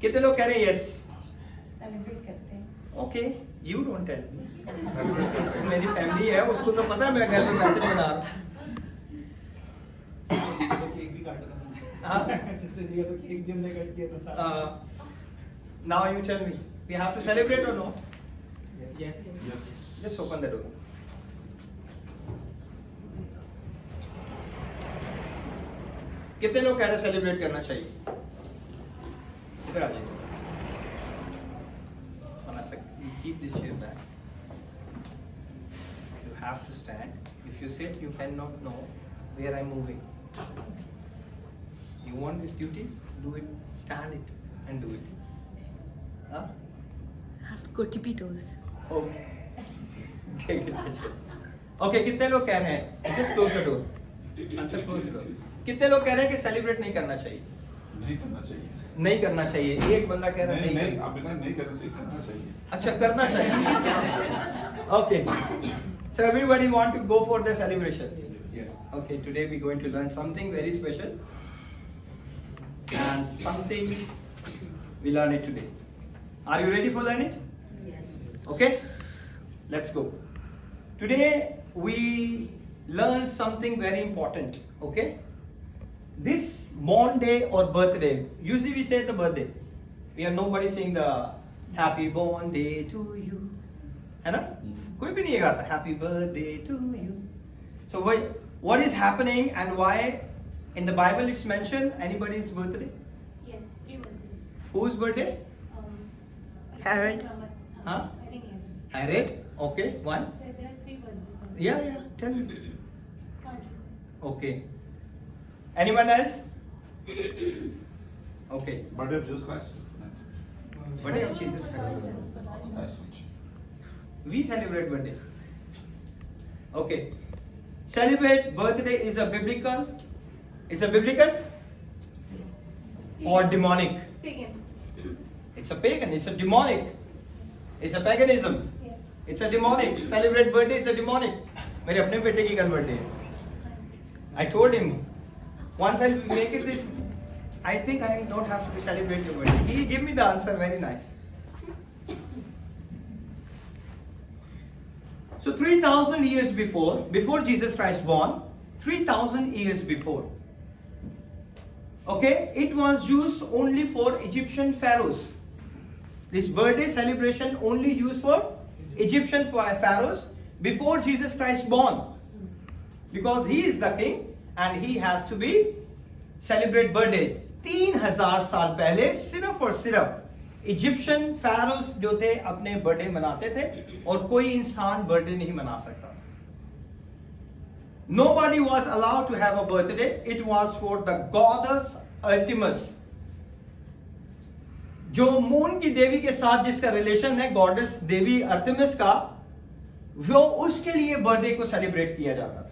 कितने लोग कह रहे हैं यस? सेलिब्रेट करते हैं। Okay, you don't tell me. मेरी फैमिली है, उसको तो पता है मैं घर में मैसेज बना रहा हूँ। केक भी काटा था सिस्टर जी का, तो केक भी हमने कट किया था साथ। Now you tell me, we have to celebrate or not? Yes. Yes. Just open the door. कितने लोग कह रहे सेलिब्रेट करना चाहिए? इधर आ जाइए। Keep this chair back. You have to stand. If you sit, you cannot know where I'm moving. You want this duty? Do it. Stand it and do it. Huh? Have to go tippy toes. Okay. Take it. Okay, कितने लोग कह रहे हैं? Just close the door. Answer, close the door. कितने लोग कह रहे हैं कि सेलिब्रेट नहीं करना चाहिए? नहीं करना चाहिए। नहीं करना चाहिए। एक बंदा कह रहा है नहीं, आप बिना नहीं करना चाहिए, करना चाहिए। अच्छा, करना चाहिए। Okay. So everybody want to go for the celebration. Yes. Okay, today we're going to learn something very special. And something we learn it today. Are you ready for learn it? Yes. Okay? Let's go. Today we learn something very important. Okay? This born day or birthday, usually we say the birthday. We are nobody saying the happy born day to you. है ना? कोई भी नहीं गाता happy birthday to you. So what is happening and why in the Bible it's mentioned anybody's birthday? Yes, 3 birthdays. Whose birthday? Herod. Huh? I think Herod. Herod. Okay, one. There are 3 birthdays. Yeah, tell me. Can't remember. Okay. Anyone else? Okay. Birthday of Jesus Christ. Birthday of Jesus Christ. Nice one. We celebrate birthday. Okay. Celebrate birthday is a biblical. It's a biblical or demonic. Pagan. It's a pagan. It's a demonic. It's a paganism. Yes. It's a demonic. Celebrate birthday is a demonic. मेरे अपने बेटे की कल birthday है. I told him once I'll make it this. I think I don't have to celebrate your birthday. He gave me the answer very nice. So 3,000 years before Jesus Christ born, 3,000 years before. Okay, it was used only for Egyptian pharaohs. This birthday celebration only used for Egyptian pharaohs before Jesus Christ born. Because he is the king and he has to be celebrate birthday. 3,000 साल पहले सिर्फ और सिर्फ Egyptian pharaohs जो थे अपने birthday मनाते थे और कोई इंसान बर्थडे नहीं मना सकता। Nobody was allowed to have a birthday. It was for the goddess Artemis. जो मून की देवी के साथ जिसका रिलेशन है गॉडेस देवी अर्तेमिस का, वो उसके लिए बर्थडे को सेलिब्रेट किया जाता था।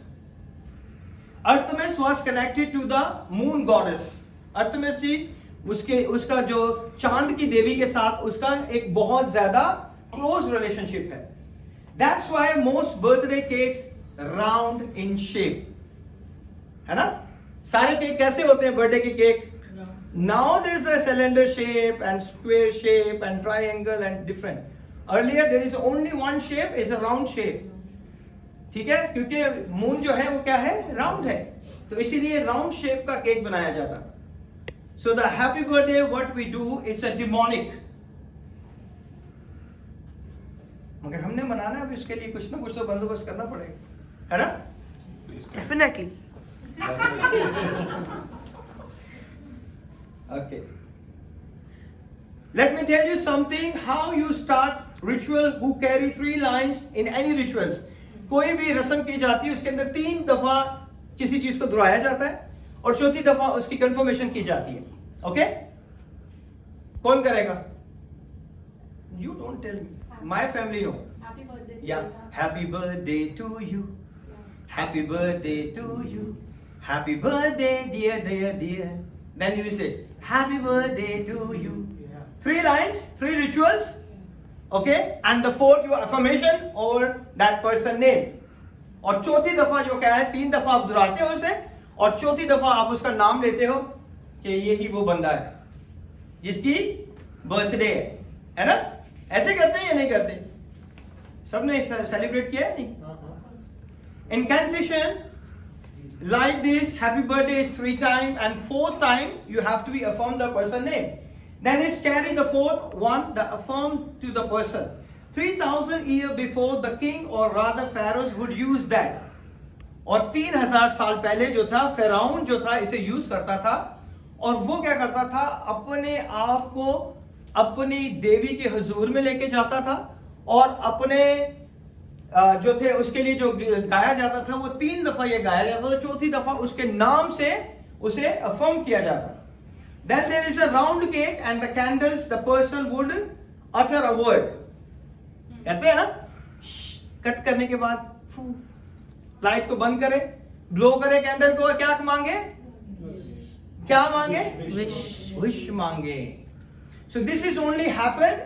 Artemis was connected to the moon goddess. Artemis ji उसका जो चांद की देवी के साथ उसका एक बहुत ज्यादा क्लोज रिलेशनशिप है। That's why most birthday cakes round in shape, है ना? सारे केक कैसे होते हैं बर्थडे के cake? Now there is a cylinder shape and square shape and triangle and different. Earlier there is only one shape, is a round shape. ठीक है, क्योंकि मून जो है वो क्या है? राउंड है, तो इसीलिए राउंड शेप का केक बनाया जाता। So the happy birthday what we do is a demonic. मगर हमने मनाना है, अब इसके लिए कुछ ना कुछ तो बंदोबस्त करना पड़ेगा, है ना? Definitely. Okay. Let me tell you something how you start ritual who carry 3 lines in any rituals. कोई भी रस्म की जाती है उसके अंदर 3 दफा किसी चीज को दोहराया जाता है और चौथी दफा उसकी कंफर्मेशन की जाती है। ओके? कौन करेगा? You don't tell me. My family know. Happy birthday. Yeah. Happy birthday to you. Happy birthday to you. Happy birthday, dear. Then you will say, Happy birthday to you. 3 lines, 3 rituals. Okay? And the 4th your affirmation over that person name. और चौथी दफा जो क्या है, 3 दफा आप दोहराते हो उसे और चौथी दफा आप उसका नाम लेते हो कि ये ही वो बंदा है जिसकी बर्थडे है ना? ऐसे करते हैं या नहीं करते? सबने सेलिब्रेट किया है नहीं? Incantation like this, happy birthday is 3 times, and 4th time you have to be affirm the person name. Then it's carry the 4th one, the affirm to the person. 3000 years before, the king or rather pharaohs would use that. और 3000 साल पहले जो था फिरौन जो था इसे use करता था, और वो क्या करता था, अपने आप को अपनी देवी के हुजूर में लेके जाता था, और अपने जो थे उसके लिए जो गाया जाता था वो 3 दफा ये गाया जाता था, चौथी दफा उसके नाम से उसे अफर्म किया जाता. Then there is a round cake and the candles, the person would utter a word. कहते हैं ना, कट करने के बाद लाइट को बंद करे, ब्लो करे कैंडल को, और क्या मांगे? क्या मांगे? विश मांगे. So this is only happened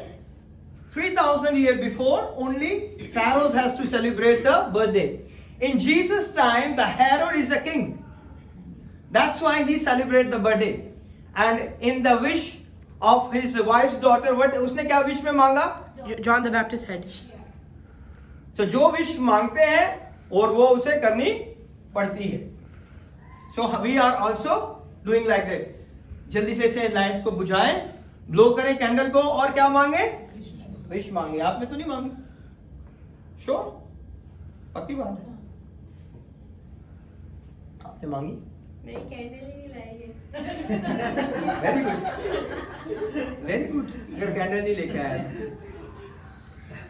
3000 years before. Only Pharaoh has to celebrate the birthday. In Jesus' time, the Herod is a king. That's why he celebrates the birthday. And in the wish of his wife's daughter, what उसने क्या wish में मांगा? John the Baptist head. So जो wish मांगते हैं और वो उसे करनी पड़ती है. So we are also doing like that. जल्दी से लाइट को बुझाएं, ब्लो करें कैंडल को, और क्या मांगे? विश मांगे. आपने तो नहीं मांगी? श्योर? पक्की बात है? आपने मांगी? नहीं, कैंडल ही लाई है. Very good, very good. अगर कैंडल नहीं लेके आया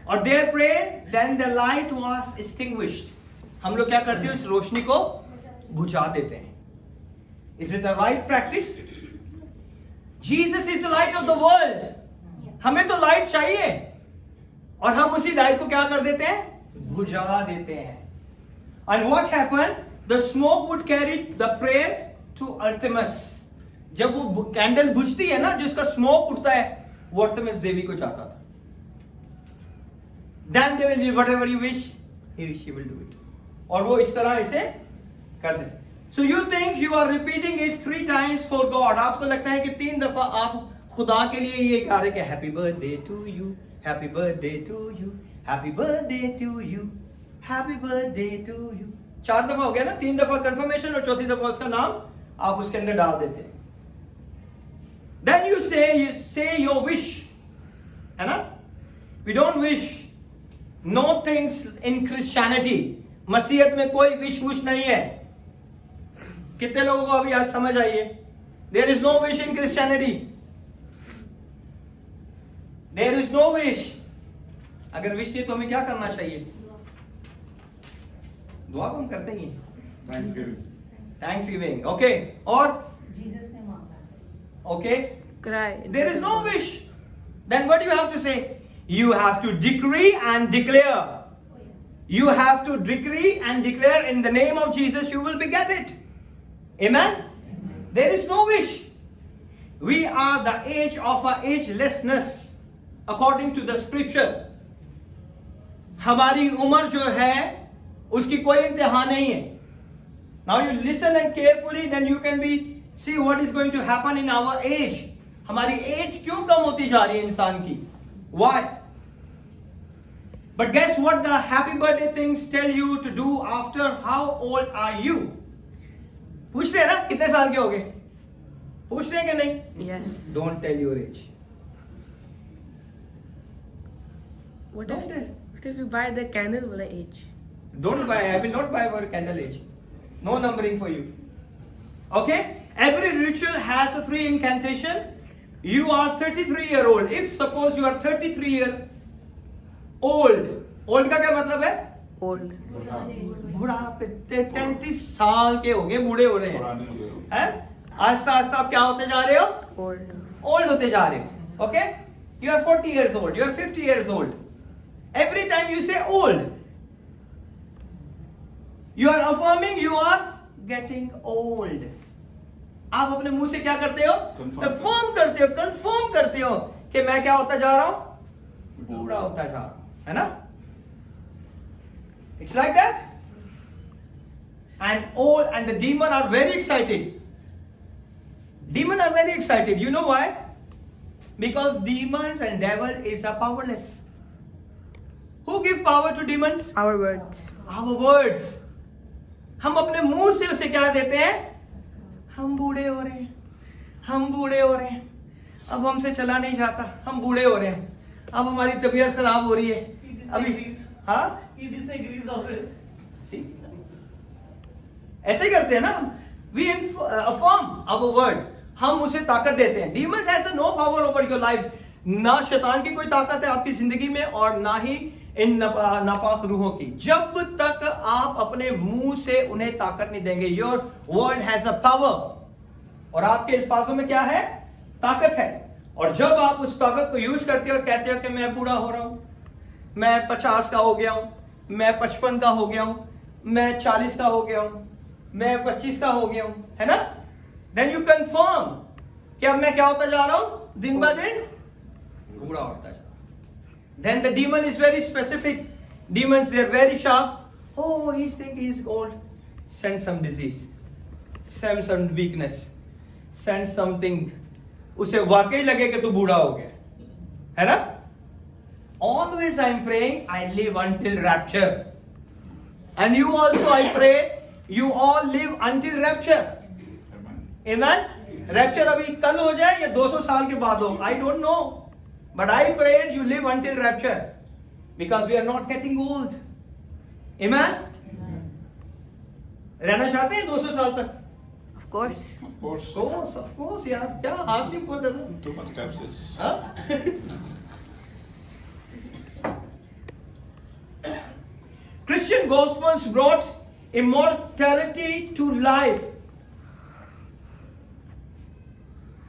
और there pray, then the light was extinguished. हम लोग क्या करते हैं? उस रोशनी को बुझा देते हैं. Is it the right practice? Jesus is the light of the world. हमें तो लाइट चाहिए, और हम उसी लाइट को क्या कर देते हैं? बुझा देते हैं. And what happened? The smoke would carry the prayer to Artemis. जब वो कैंडल बुझती है ना, जिसका स्मोक उठता है, वो अर्थमिस देवी को जाता था. Then they will do whatever you wish, she will do it. और वो इस तरह इसे कर देते. So you think you are repeating it 3 times for God. आपको लगता है कि 3 दफा आप खुदा के लिए ये गा रहे कि happy birthday to you, happy birthday to you, happy birthday to you, happy birthday to you. 4 दफा हो गया ना. 3 दफा कंफर्मेशन और चौथी दफा उसका नाम आप उसके अंदर डाल देते हैं. Then you say your wish, है ना? We don't wish. No things in Christianity. मसीहत में कोई विश वुश नहीं है. कितने लोगों को अभी आज समझ आई है? There is no wish in Christianity. There is no wish. अगर विश है तो हमें क्या करना चाहिए? दुआ हम करते ही हैं. Thanksgiving. Okay. और जीसस ने मांगा चाहिए. Okay. Cry. There is no wish. Then what do you have to say? You have to decree and declare. Oh, yes. You have to decree and declare in the name of Jesus, you will get it. Amen? There is no wish. We are the age of our agelessness, according to the scripture. हमारी उम्र जो है उसकी कोई इंतहा नहीं है. Now you listen and carefully, then you can see what is going to happen in our age. हमारी एज क्यों कम होती जा रही है इंसान की? Why? But guess what the happy birthday things tell you to do after? How old are you? पूछते हैं ना कितने साल के हो गए? पूछते हैं कि नहीं? Yes. Don't tell your age. What Don't if, tell. what if you buy the candle with the age? Don't buy. I will not buy for candle age. No numbering for you. Okay? Every ritual has a 3 incantation. You are 33-year-old. If suppose you are 33-year-old. Old का क्या मतलब है? Old. बुढ़ापे. 33 साल के हो गए, बूढ़े हो रहे हैं. पुराने हो गए हो. हैं? आस्ता आस्ता आप क्या होते जा रहे हो? Old. Old होते जा रहे हो. Okay? You are 40 years old. You are 50 years old. Every time you say old, you are affirming you are getting old. आप अपने मुंह से क्या करते हो? कंफर्म करते हो, कंफर्म करते हो कि मैं क्या होता जा रहा हूं? बूढ़ा होता जा रहा हूं, है ना? It's like that. And all and the demon are very excited. Demon are very excited. You know why? Because demons and devil is a powerless. Who give power to demons? Our words. Our words. हम अपने मुंह से उसे क्या देते हैं? हम बूढ़े हो रहे हैं, हम बूढ़े हो रहे हैं, अब हमसे चला नहीं जाता, हम बूढ़े हो रहे हैं, अब हमारी तबीयत खराब हो रही है, अभी हाँ He disagrees always. See? ऐसे ही करते हैं ना, we affirm our word, हम उसे ताकत देते हैं. Demons has no power over your life. ना शैतान की कोई ताकत है आपकी जिंदगी में और ना ही इन नापाक रूहों की. जब तक आप अपने मुंह से उन्हें ताकत नहीं देंगे. Your word has a power. और आपके अल्फाजों में क्या है? ताकत है. और जब आप उस ताकत को यूज करते हो और कहते हो कि मैं बूढ़ा हो रहा हूं, मैं 50 का हो गया हूं, मैं 55 का हो गया हूं, मैं 40 का हो गया हूं, मैं 25 का हो गया हूं, है ना? देन यू कंफर्म कि अब मैं क्या होता जा रहा हूं? दिन ब दिन बूढ़ा होता जा रहा हूं. Then the demon is very specific. Demons, they are very sharp. Oh, he thinks he's old. Send some disease. Send some weakness. Send something. उसे वाकई लगे कि तू बूढ़ा हो गया, है ना? Always I am praying, I live until rapture. And you also, I pray, you all live until rapture. Amen. Amen? Rapture अभी कल हो जाए या 200 साल के बाद हो, I don't know. But I prayed you live until rapture. Because we are not getting old. Amen? रहना चाहते हैं 200 साल तक? Of course. Of course. यार, क्या हाथ नहीं बोल रहे? Too much capsules. Christian gospels brought immortality to life.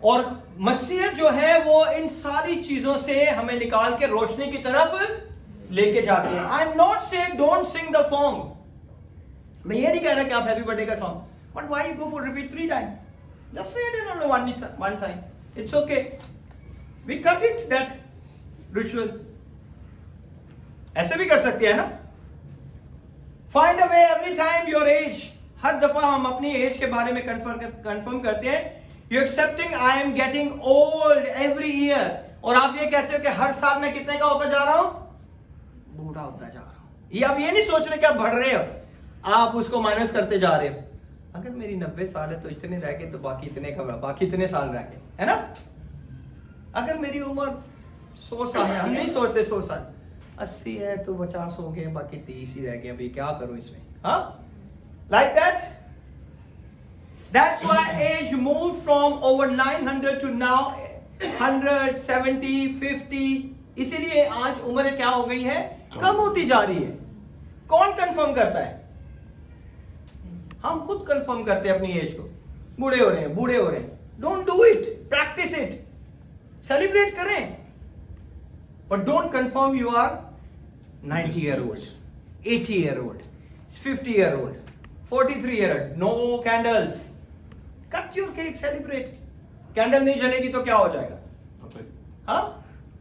और मसीह जो है वो इन सारी चीजों से हमें निकाल के रोशनी की तरफ लेके जाते हैं. I am not saying don't sing the song. मैं ये नहीं कह रहा कि आप हैप्पी बर्थडे का song, but why you go for repeat 3 time? Just say it in one time. It's okay. We cut it that ritual. ऐसे भी कर सकते हैं ना. Find a way every time your age. हर दफा हम अपनी एज के बारे में कंफर्म करते हैं. You accepting I am getting old every year. और आप ये कहते हो कि हर साल मैं कितने का होता जा रहा हूं? बूढ़ा होता जा रहा हूं. ये आप ये नहीं सोच रहे कि आप बढ़ रहे हो, आप उसको माइनस करते जा रहे हो. अगर मेरी 90 साल है तो इतने रह गए, तो बाकी इतने का बाकी इतने साल रह गए, है ना? अगर मेरी उम्र 100 साल है, हम नहीं सोचते 100 साल. 80 है तो 50 हो गए, बाकी 30 ही रह गए. अभी क्या करूं इसमें? हाँ, like that. That's why age moved from over 900 to now 100, 70, 50. इसीलिए आज उम्र क्या हो गई है? कम होती जा रही है. कौन कंफर्म करता है? हम खुद कंफर्म करते हैं अपनी एज को. बूढ़े हो रहे हैं, बूढ़े हो रहे हैं. Don't do it. Practice it. Celebrate करें, but don't confirm you are 90 year old, 80 year old, 50 year old, 43 year old. No candles. Cut your cake, celebrate. Candle नहीं जलेगी तो क्या हो जाएगा? Okay. हाँ,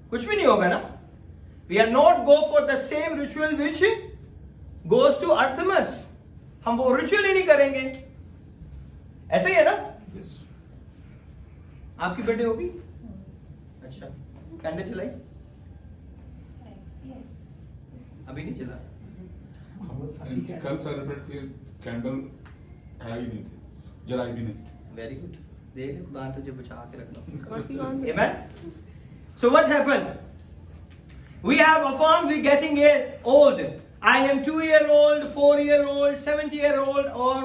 कुछ भी नहीं होगा ना. We are not go for the same ritual which goes to Artemis. हम वो रिचुअल ही नहीं करेंगे. ऐसे ही है ना? Yes. आपकी बर्थडे होगी? अच्छा, कैंडल जलाई? Yes. अभी नहीं जला. कल सेलिब्रेट किए, कैंडल है ही नहीं थी, जलाई भी नहीं. Very good. देख खुदा तुझे बचा के रखना. Working on it. Amen. So what happened? We have affirmed we getting old. I am 2-year-old, 4-year-old, 70-year-old, or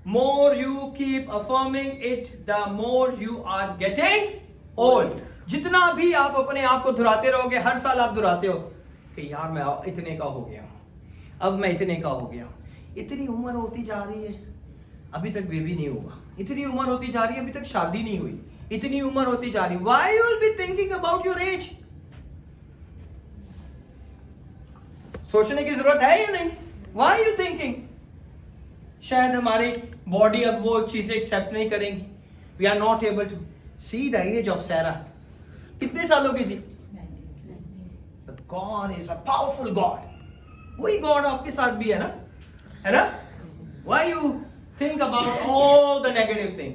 more you keep affirming it, the more you are getting old. जितना भी आप अपने आप को दुहराते रहोगे, हर साल आप दुहराते हो कि यार मैं इतने का हो गया हूँ, अब मैं इतने का हो गया हूँ. इतनी उम्र होती जा रही है, अभी तक बेबी नहीं हुआ. इतनी उम्र होती जा रही है, अभी तक शादी नहीं हुई. इतनी उम्र होती जा रही है. Why you will be thinking about your age? सोचने की जरूरत है या नहीं? Why are you thinking? शायद हमारी बॉडी अब वो चीजें एक्सेप्ट नहीं करेंगी. We are not able to see the age of Sarah. कितने सालों की थी? 90. But God is a powerful God. वही गॉड आपके साथ भी है ना, है ना? Why you think about all the negative thing?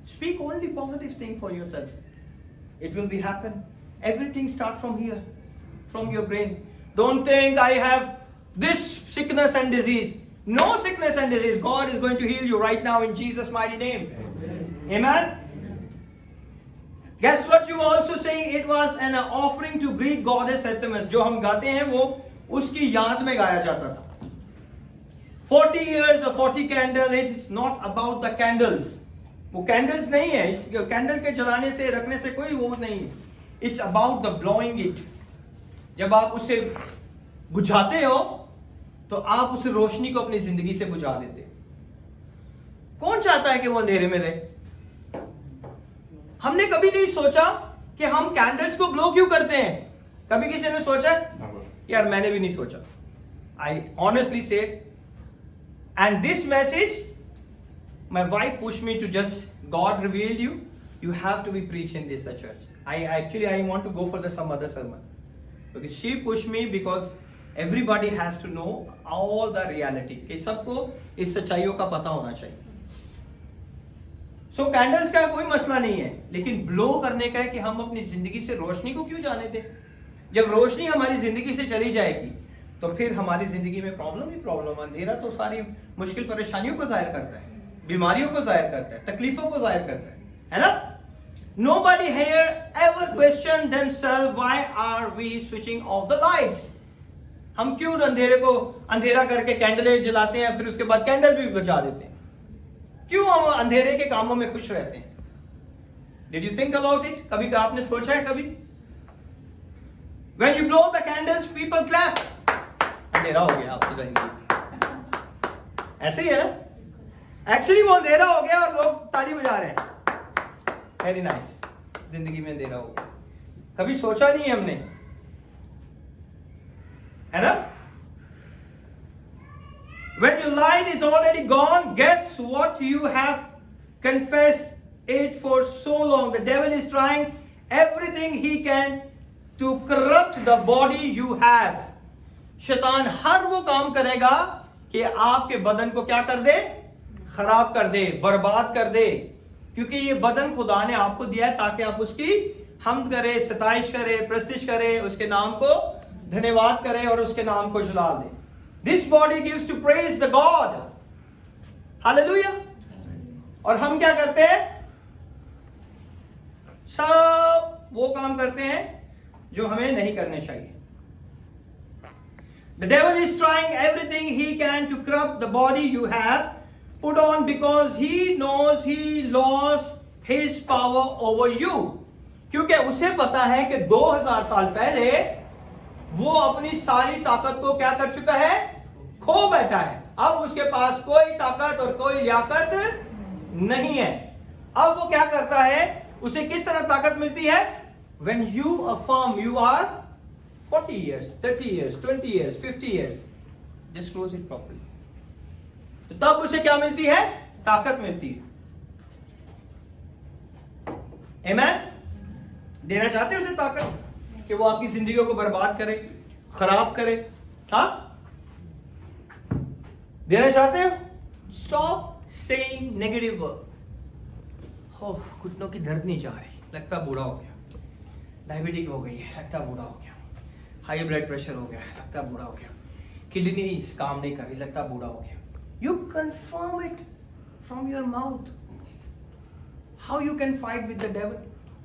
Speak only positive thing for yourself. It will be happen. Everything start from here, from your brain. Don't think I have this sickness and disease. No sickness and disease. God is going to heal you right now in Jesus' mighty name. Amen. Guess what you also saying? It was an offering to Greek goddess Artemis. जो हम गाते हैं वो उसकी याद में गाया जाता था. 40 years or 40 candles. It's not about the candles. वो candles नहीं है. कैंडल के जलाने से रखने से कोई वो नहीं है. It's about the blowing it. जब आप उसे बुझाते हो तो आप उस रोशनी को अपनी जिंदगी से बुझा देते. कौन चाहता है कि वो अंधेरे में रहे? हमने कभी नहीं सोचा कि हम कैंडल्स को ग्लो क्यों करते हैं. कभी किसी ने सोचा? यार मैंने भी नहीं सोचा. I honestly said, and this message, my wife pushed me to just, God revealed you, you have to be preached in this the church. I want to go for some other sermon. Because she pushed me because everybody has to know all the reality. कि सबको इस सच्चाइयों का पता होना चाहिए. So candles का कोई मसला नहीं है, लेकिन ब्लो करने का है कि हम अपनी जिंदगी से रोशनी को क्यों जाने दें. जब रोशनी हमारी जिंदगी से चली जाएगी तो फिर हमारी जिंदगी में प्रॉब्लम ही प्रॉब्लम. अंधेरा तो सारी मुश्किल परेशानियों को जाहिर करता है, बीमारियों को जाहिर करता है, तकलीफों को जाहिर करता है ना. Nobody here ever question themselves, why are we switching off the lights? हम क्यों अंधेरे को अंधेरा करके कैंडलें जलाते हैं, फिर उसके बाद कैंडल भी बुझा देते हैं? क्यों हम अंधेरे के कामों में खुश रहते हैं? Did you think about it? कभी आपने सोचा है कभी? When you blow the candles, people clap. अंधेरा हो गया आपकी जिंदगी. ऐसे ही है ना? Actually वो अंधेरा हो गया और लोग ताली बजा रहे हैं. Very nice. जिंदगी में अंधेरा हो गया. कभी सोचा नहीं है हमने, है ना? When your light is already gone, guess what? You have confessed it for so long. The devil is trying everything he can to corrupt the body you have. शैतान हर वो काम करेगा कि आपके बदन को क्या कर दे? खराब कर दे, बर्बाद कर दे. क्योंकि ये बदन खुदा ने आपको दिया है ताकि आप उसकी हमद करें, सताइश करें, प्रस्तिश करें, उसके नाम को धन्यवाद करें और उसके नाम को जला दें. This body gives to praise the God. Hallelujah. और हम क्या करते हैं? सब वो काम करते हैं जो हमें नहीं करने चाहिए. The devil is trying everything he can to corrupt the body you have put on because he knows he lost his power over you. क्योंकि उसे पता है कि 2000 साल पहले वो अपनी सारी ताकत को क्या कर चुका है? खो बैठा है. अब उसके पास कोई ताकत और कोई लियाकत नहीं है. अब वो क्या करता है? उसे किस तरह ताकत मिलती है? When you affirm you are 40 years, 30 years, 20 years, 50 years, just close it properly. तो तब उसे क्या मिलती है? ताकत मिलती है. Amen? देना चाहते हो उसे ताकत कि वो आपकी जिंदगियों को बर्बाद करे, खराब करे? हाँ, देना चाहते हो? Stop saying negative word. हो, घुटनों की दर्द नहीं जा रही, लगता बूढ़ा हो गया. डायबिटिक हो गई है, लगता बूढ़ा हो गया. हाई ब्लड प्रेशर हो गया, लगता बूढ़ा हो गया. किडनी काम नहीं कर रही, लगता बूढ़ा हो गया. You confirm it from your mouth. How you can fight with the devil?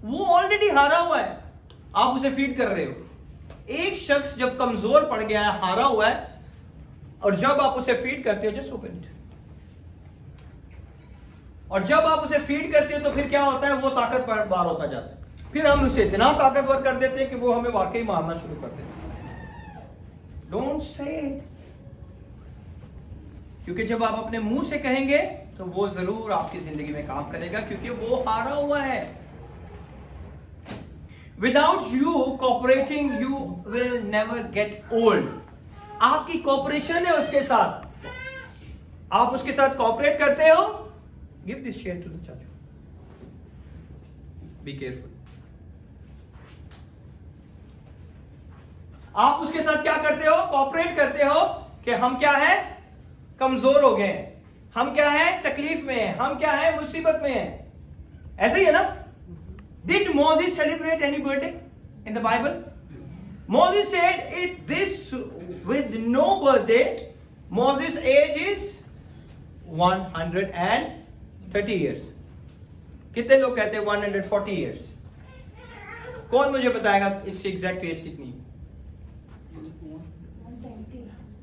वो ऑलरेडी हारा हुआ है, आप उसे फीड कर रहे हो. एक शख्स जब कमजोर पड़ गया है, हारा हुआ है, और जब आप उसे फीड करते हो, जस्ट ओपन इट, और जब आप उसे फीड करते हो तो फिर क्या होता है? वो ताकतवर होता जाता है. फिर हम उसे इतना ताकतवर कर देते हैं कि वो हमें वाकई मारना शुरू कर देते हैं. डोंट से, क्योंकि जब आप अपने मुंह से कहेंगे तो वो जरूर आपकी जिंदगी में काम करेगा, क्योंकि वो हारा हुआ है. Without you cooperating, you will never get old. आपकी कॉपरेशन है उसके साथ, आप उसके साथ कॉपरेट करते हो. Give this share to the chachu. Be careful. आप उसके साथ क्या करते हो? कॉपरेट करते हो कि हम क्या है? कमजोर हो गए, हम क्या है? तकलीफ में हैं, हम क्या है? मुसीबत में हैं. ऐसे ही है ना? Did Moses celebrate any birthday in the Bible? Moses said, "If this with no birthday, Moses' age is 130 years." कितने लोग कहते हैं 140 years? कौन मुझे बताएगा इसकी एग्जैक्ट एज कितनी?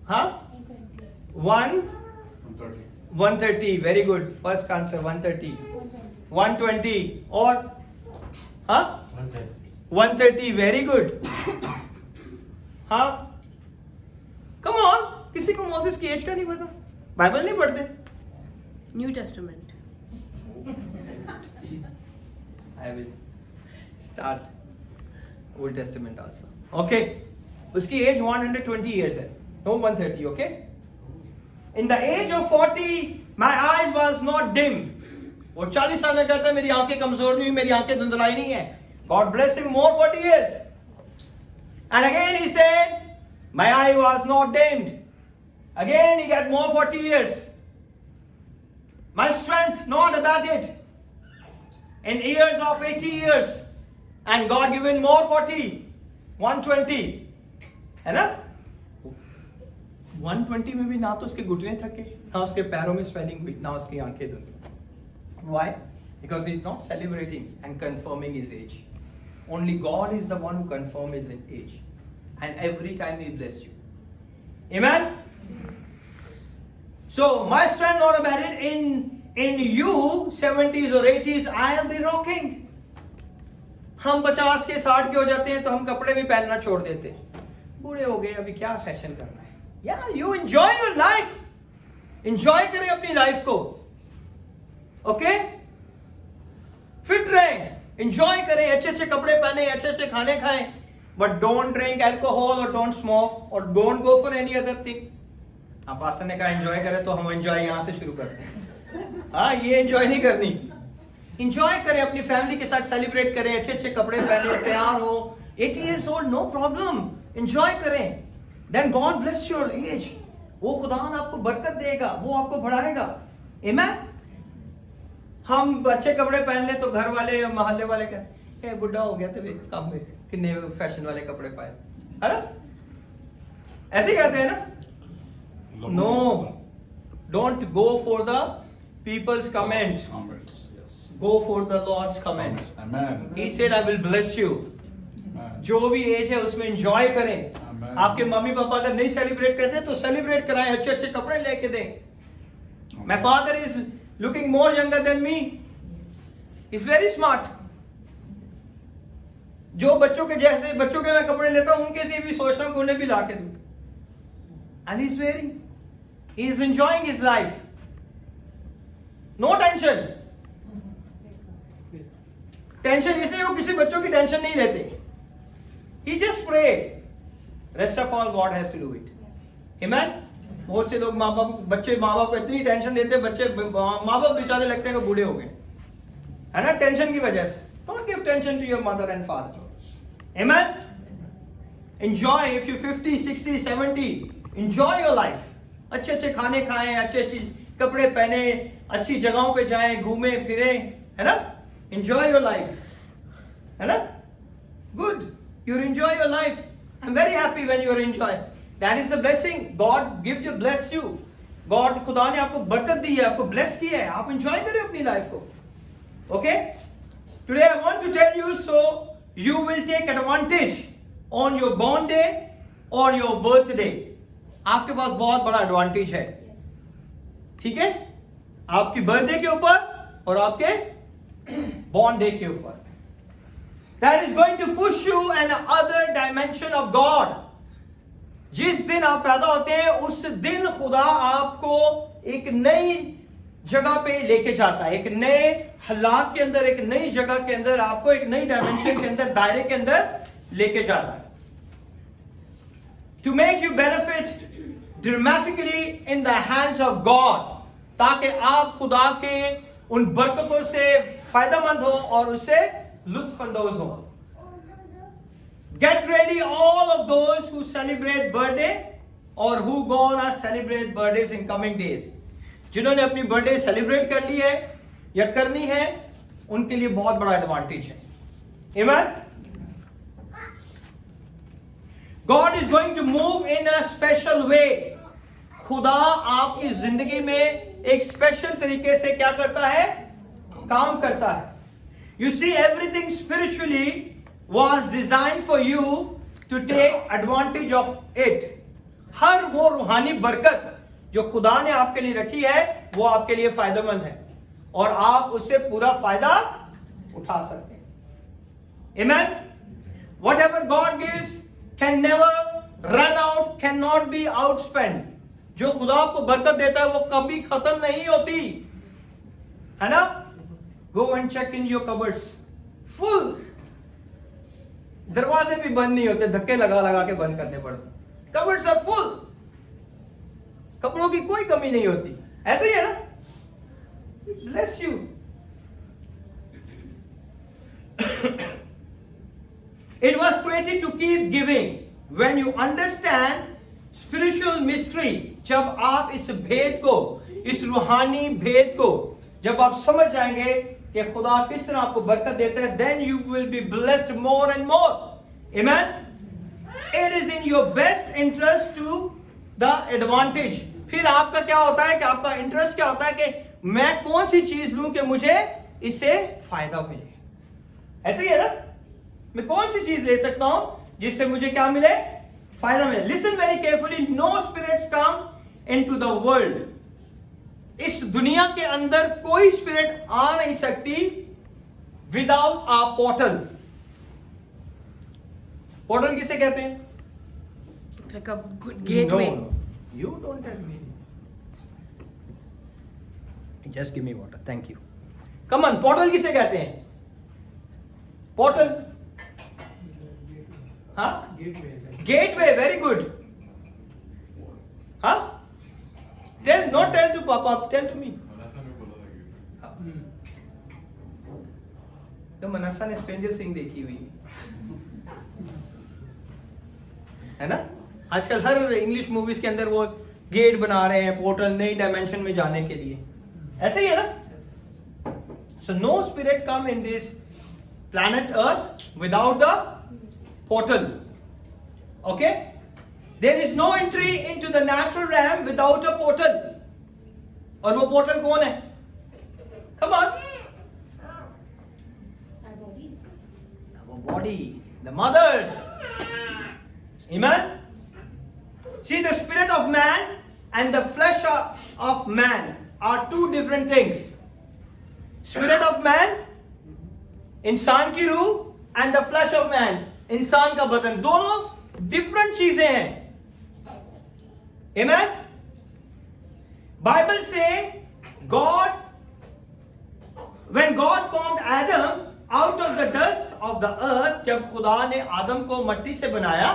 हाँ, 130. Very good, first answer 130. 120 और हाँ 130. Very good. हाँ, कम ऑन, किसी को मोसेस की एज का नहीं पता? बाइबल नहीं पढ़ते? New Testament. I will start Old Testament also. Okay. उसकी एज 120 years है, no 130. Okay. In the age of 40, my eyes was not dim. और 40 साल में कहता है मेरी आंखें कमजोर नहीं हुई, मेरी आंखें धुंधलाई नहीं है. God bless him more 40 years. And again he said, my eye was not dimmed. Again he got more 40 years. My strength not abated. In years of 80 years. And God given more 40. 120. है ना? 120 में भी ना तो उसके घुटने थके, ना उसके पैरों में स्वेलिंग हुई, ना उसकी आंखें धुंधली. Why? Because he is not celebrating and confirming his age. Only God is the one who confirms his age. And every time he bless you. Amen? So, my strength not abated in you, 70s or 80s, I'll be rocking. हम 50 के 60 के हो जाते हैं तो हम कपड़े भी पहनना छोड़ देते हैं. बूढ़े हो गए, अभी क्या फैशन करना है? Yeah, you enjoy your life. Enjoy करें अपनी लाइफ को. Okay? फिट रहें, enjoy करें, अच्छे अच्छे कपड़े पहने, अच्छे अच्छे खाने खाएं. But don't drink alcohol or don't smoke or don't go for any other thing. हाँ, पास्टर ने कहा एंजॉय करें तो हम एंजॉय यहाँ से शुरू करते हैं. हाँ, ये एंजॉय नहीं करनी. एंजॉय करें, अपनी फैमिली के साथ सेलिब्रेट करें, अच्छे अच्छे कपड़े पहने, तैयार हो. 80 years old, no problem. Enjoy करें. Then God bless your age. वो खुदा आपको बरकत देगा, वो आपको बढ़ाएगा. Amen? हम अच्छे कपड़े पहन ले तो घर वाले मोहल्ले वाले कहते हैं बुढ़ा हो गया तो काम में कितने फैशन वाले कपड़े पाए, है ना? ऐसे ही कहते हैं ना? No, don't go for the people's comment. Yes. Go for the Lord's comment. Amen. He said, I will bless you. Amen. जो भी एज है उसमें एंजॉय करें. Amen. आपके मम्मी पापा अगर नहीं सेलिब्रेट करते तो सेलिब्रेट कराएं, अच्छे अच्छे कपड़े लेके दें. My father is looking more younger than me. He's very smart. जो बच्चों के जैसे बच्चों के मैं कपड़े लेता हूं उनके से भी सोचता हूं कि उन्हें भी ला के दूं. And he's wearing. He is enjoying his life. No tension. Tension इसलिए वो किसी बच्चों की टेंशन नहीं लेते. He just pray. Rest of all God has to do it. Amen? बहुत से लोग माँ बाप को इतनी टेंशन देते हैं, बच्चे माँ बाप बेचारे लगते हैं कि बूढ़े हो गए, है ना? टेंशन की वजह से. Don't give tension to your mother and father. Amen? Enjoy. If you're 50, 60, 70, enjoy your life. अच्छे अच्छे खाने खाएं, अच्छे अच्छे कपड़े पहने, अच्छी जगहों पे जाएं, घूमें फिरें, है ना? Enjoy your life, है ना? Good. You enjoy your life. I'm very happy when you enjoy. That is the blessing. God gives you, bless you. God, खुदा ने आपको बरकत दी है, आपको bless किया है. आप enjoy करें अपनी लाइफ को. Okay? Today I want to tell you, so you will take advantage on your born day or your birthday. आपके पास बहुत बड़ा एडवांटेज है. ठीक है? आपकी बर्थडे के ऊपर और आपके born day के ऊपर. That is going to push you in another dimension of God. जिस दिन आप पैदा होते हैं उस दिन खुदा आपको एक नई जगह पे लेके जाता है, एक नए हालात के अंदर, एक नई जगह के अंदर आपको एक नई डायमेंशन के अंदर, दायरे के अंदर लेके जाता है. To make you benefit dramatically in the hands of God, ताकि आप खुदा के उन बरकतों से फायदेमंद हो और उससे लुत्फ अंदोज हो. Get ready, all of those who celebrate birthday or who gonna celebrate birthdays in coming days. जिन्होंने अपनी बर्थडे सेलिब्रेट कर ली है या करनी है, उनके लिए बहुत बड़ा एडवांटेज है. Amen? God is going to move in a special way. खुदा आपकी जिंदगी में एक स्पेशल तरीके से क्या करता है? काम करता है. You see, everything spiritually was designed for you to take advantage of it. हर वो रूहानी बरकत जो खुदा ने आपके लिए रखी है वो आपके लिए फायदेमंद है और आप उससे पूरा फायदा उठा सकते हैं. Amen? Whatever God gives can never run out, cannot be outspent. जो खुदा आपको बरकत देता है वो कभी खत्म नहीं होती, है ना? Go and check in your cupboards. Full. दरवाजे भी बंद नहीं होते, धक्के लगा लगा के बंद करने पड़ते. Cupboards are full. कपड़ों की कोई कमी नहीं होती. ऐसे ही है ना? Bless you. It was created to keep giving. When you understand spiritual mystery, जब आप इस भेद को, इस रूहानी भेद को जब आप समझ जाएंगे कि खुदा किस तरह आपको बरकत देता है, then you will be blessed more and more. Amen? It is in your best interest to the advantage. फिर आपका क्या होता है कि आपका इंटरेस्ट क्या होता है कि मैं कौन सी चीज लूं कि मुझे इससे फायदा मिले. ऐसे ही है ना? मैं कौन सी चीज ले सकता हूं जिससे मुझे क्या मिले? फायदा मिले. Listen very carefully. No spirits come into the world. इस दुनिया के अंदर कोई स्पिरिट आ नहीं सकती विदाउट अ पोर्टल. पोर्टल किसे कहते हैं? It's like a good gateway. No. You don't tell me. Just give me water. Thank you. Come on. Portal किसे कहते हैं? पोर्टल. हाँ? Gateway. Very good. हाँ? Tell, not tell to Papa. Tell to me. तो मनसा ने stranger Singh देखी हुई है ना? आजकल हर इंग्लिश मूवीज के अंदर वो गेट बना रहे हैं, पोर्टल, नई डायमेंशन में जाने के लिए. ऐसे ही है ना? So no spirit come in this planet earth without the portal. Okay? There is no entry into the natural realm without a portal. और वो पोर्टल कौन है? Come on. Our body. Our body, the mothers. Amen? See, the spirit of man and the flesh of man are two different things. Spirit of man, इंसान की रूह, and the flesh of man, इंसान का बदन, दोनों different चीजें हैं. Amen? Bible say God, when God formed Adam out of the dust of the earth, जब खुदा ने आदम को मट्टी से बनाया,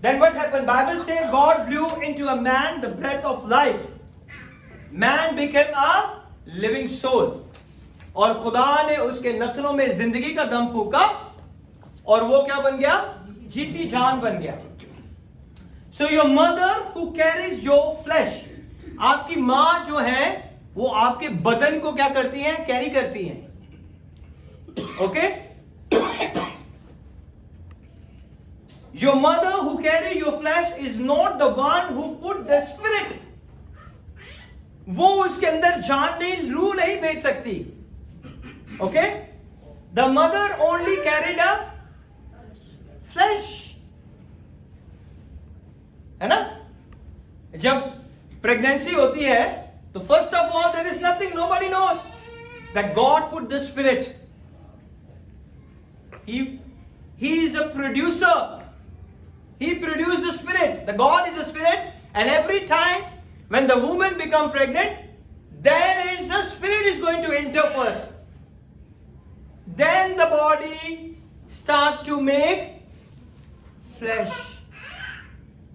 then what happened? Bible say God blew into a man the breath of life. Man became a living soul. और खुदा ने उसके नथनों में जिंदगी का दम फूका और वो क्या बन गया? जीती जान बन गया. So your mother who carries your flesh, आपकी माँ जो है वो आपके बदन को क्या करती है? कैरी करती है. Okay? Your mother who carry your flesh is not the one who put the spirit. वो उसके अंदर जान नहीं, रूह नहीं भेज सकती. Okay? The mother only carried a flesh. है ना? जब प्रेगनेंसी होती है तो first of all there is nothing, nobody knows that God put the spirit. He is a producer. He produced the spirit. The God is a spirit, and every time when the woman become pregnant, then is the spirit is going to enter first. Then the body start to make flesh.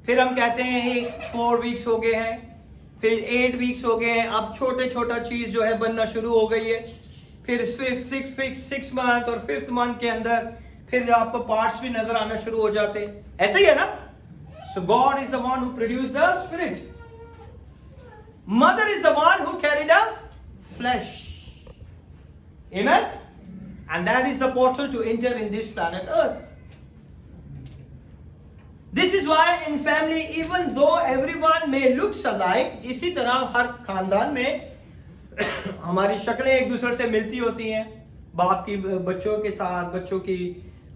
फिर हम कहते हैं 4 weeks हो गए हैं, फिर 8 weeks हो गए हैं, अब छोटा चीज जो है बनना शुरू हो गई है. फिर 6 month और 5th month के अंदर फिर आपको पार्ट्स भी नजर आना शुरू हो जाते हैं. ऐसे ही है ना? So God is the one who produced the spirit. Mother is the one who carried the flesh. Amen? and that is the portal to enter in this planet Earth. This is why in family, even though everyone may looks alike, इसी तरह हर खानदान में हमारी शक्लें एक दूसरे से मिलती होती हैं. बाप की बच्चों के साथ, बच्चों की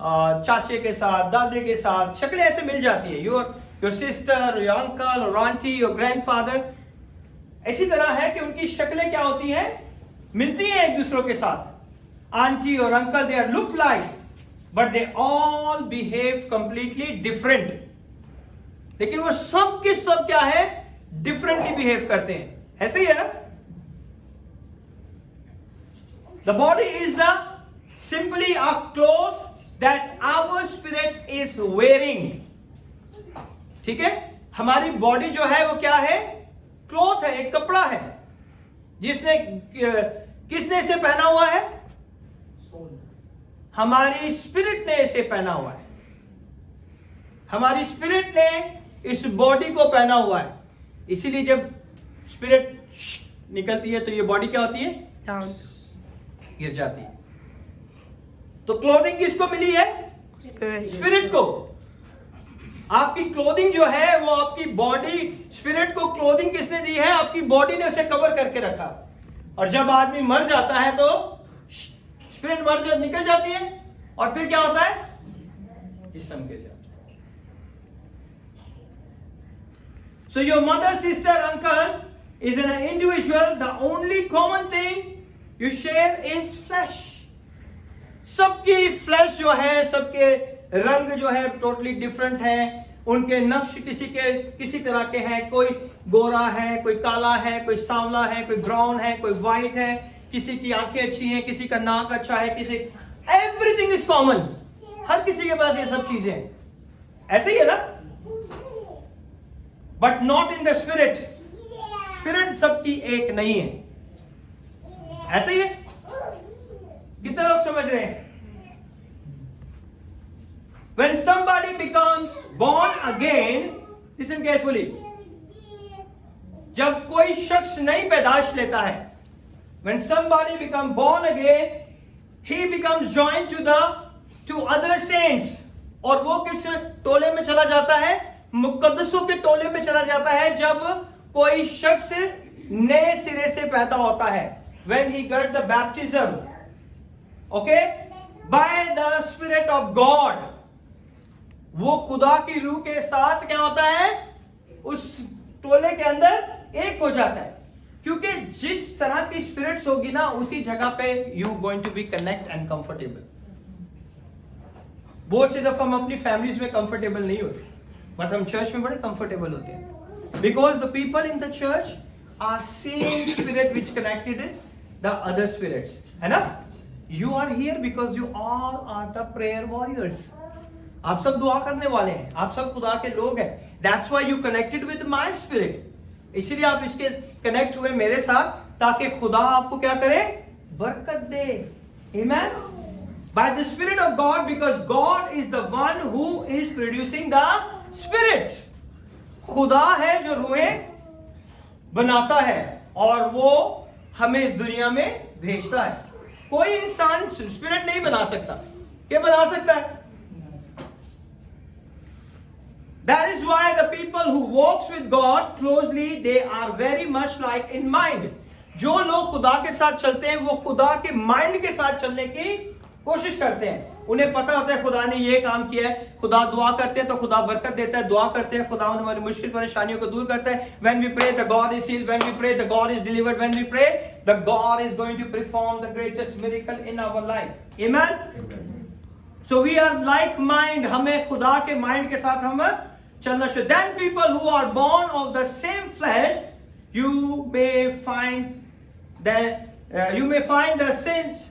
चाचे के साथ, दादे के साथ शक्लें ऐसे मिल जाती है. योर सिस्टर, योर अंकल और आंटी, योर ग्रैंडफादर. ऐसी तरह है कि उनकी शक्लें क्या होती हैं, मिलती हैं एक दूसरों के साथ. आंटी और uncle, they are look like, but they all behave completely different. लेकिन वो सब के सब क्या है, डिफरेंटली बिहेव करते हैं. ऐसे ही है ना. The body is the simply a cloth that our spirit is wearing. ठीक है, हमारी बॉडी जो है वो क्या है, क्लोथ है, एक कपड़ा है. जिसने किसने इसे पहना हुआ है, हमारी स्पिरिट ने इसे पहना हुआ है. हमारी स्पिरिट ने इस बॉडी को पहना हुआ है. इसीलिए जब स्पिरिट निकलती है तो ये बॉडी क्या होती है, Down. गिर जाती है. तो क्लोथिंग किसको मिली है, Spirit. स्पिरिट को. आपकी क्लोथिंग जो है वो आपकी बॉडी, स्पिरिट को क्लोथिंग किसने दी है, आपकी बॉडी ने उसे कवर करके रखा. और जब आदमी मर जाता है तो स्पिरिट निकल जाती है और फिर क्या होता है, जिस्म गिर जाता है. So your mother, sister, uncle is an individual. The only common thing you share is flesh. सबकी फ्लैश जो है, सबके रंग जो है टोटली डिफरेंट है. उनके नक्श किसी तरह के हैं. कोई गोरा है, कोई काला है, कोई सांवला है, कोई ब्राउन है, कोई व्हाइट है. किसी की आंखें अच्छी हैं, किसी का नाक अच्छा है, किसी, एवरीथिंग इज कॉमन. हर किसी के पास ये सब चीजें हैं. ऐसे ही है ना. But not in the spirit. Spirit सबकी एक नहीं है. ऐसे ही है. कितने लोग समझ रहे हैं. When somebody becomes born again, listen carefully. जब कोई शख्स नई पैदाश लेता है, when somebody becomes born again, he becomes joined to other saints. और वो किस टोले में चला जाता है, मुकद्दसों के टोले में चला जाता है. जब कोई शख्स नए सिरे से पैदा होता है, when he got the baptism, okay, by the Spirit of God, वो खुदा की रूह के साथ क्या होता है, उस टोले के अंदर एक हो जाता है. क्योंकि जिस तरह की स्पिरिट्स होगी ना, उसी जगह पे you going to be connect and comfortable. बहुत सी दफा हम अपनी फैमिलीज में कंफर्टेबल नहीं होते, बट हम चर्च में बड़े कंफर्टेबल होते हैं. Because the people in the church are same spirit which connected the other spirits, है ना. You are here because you all are the prayer warriors. आप सब दुआ करने वाले हैं, आप सब खुदा के लोग हैं. That's why you connected with my spirit. इसलिए आप इसके कनेक्ट हुए मेरे साथ, ताकि खुदा आपको क्या करे, बरकत दे. आमेन. By the Spirit of God, because God is the one who is producing the spirits. खुदा है जो रूहें बनाता है और वो हमें इस दुनिया में भेजता है. कोई इंसान स्पिरिट नहीं बना सकता. क्या बना सकता है? That is why the people who walks with God closely, they are very much like in mind. जो लोग खुदा के साथ चलते हैं, वो खुदा के माइंड के साथ चलने की कोशिश करते हैं. उन्हें पता होता है खुदा ने ये काम किया है. खुदा दुआ करते हैं तो खुदा बरकत देता है. दुआ करते हैं, खुदा हमारी मुश्किल परेशानियों को दूर करता है. When we pray, the God is healed. When we pray, the God is delivered. When we pray, the God is going to perform the greatest miracle in our life. Amen. So we are like mind. हमें खुदा के mind के साथ हम चलना शुरू. Then people who are born of the same flesh, you may find the sins.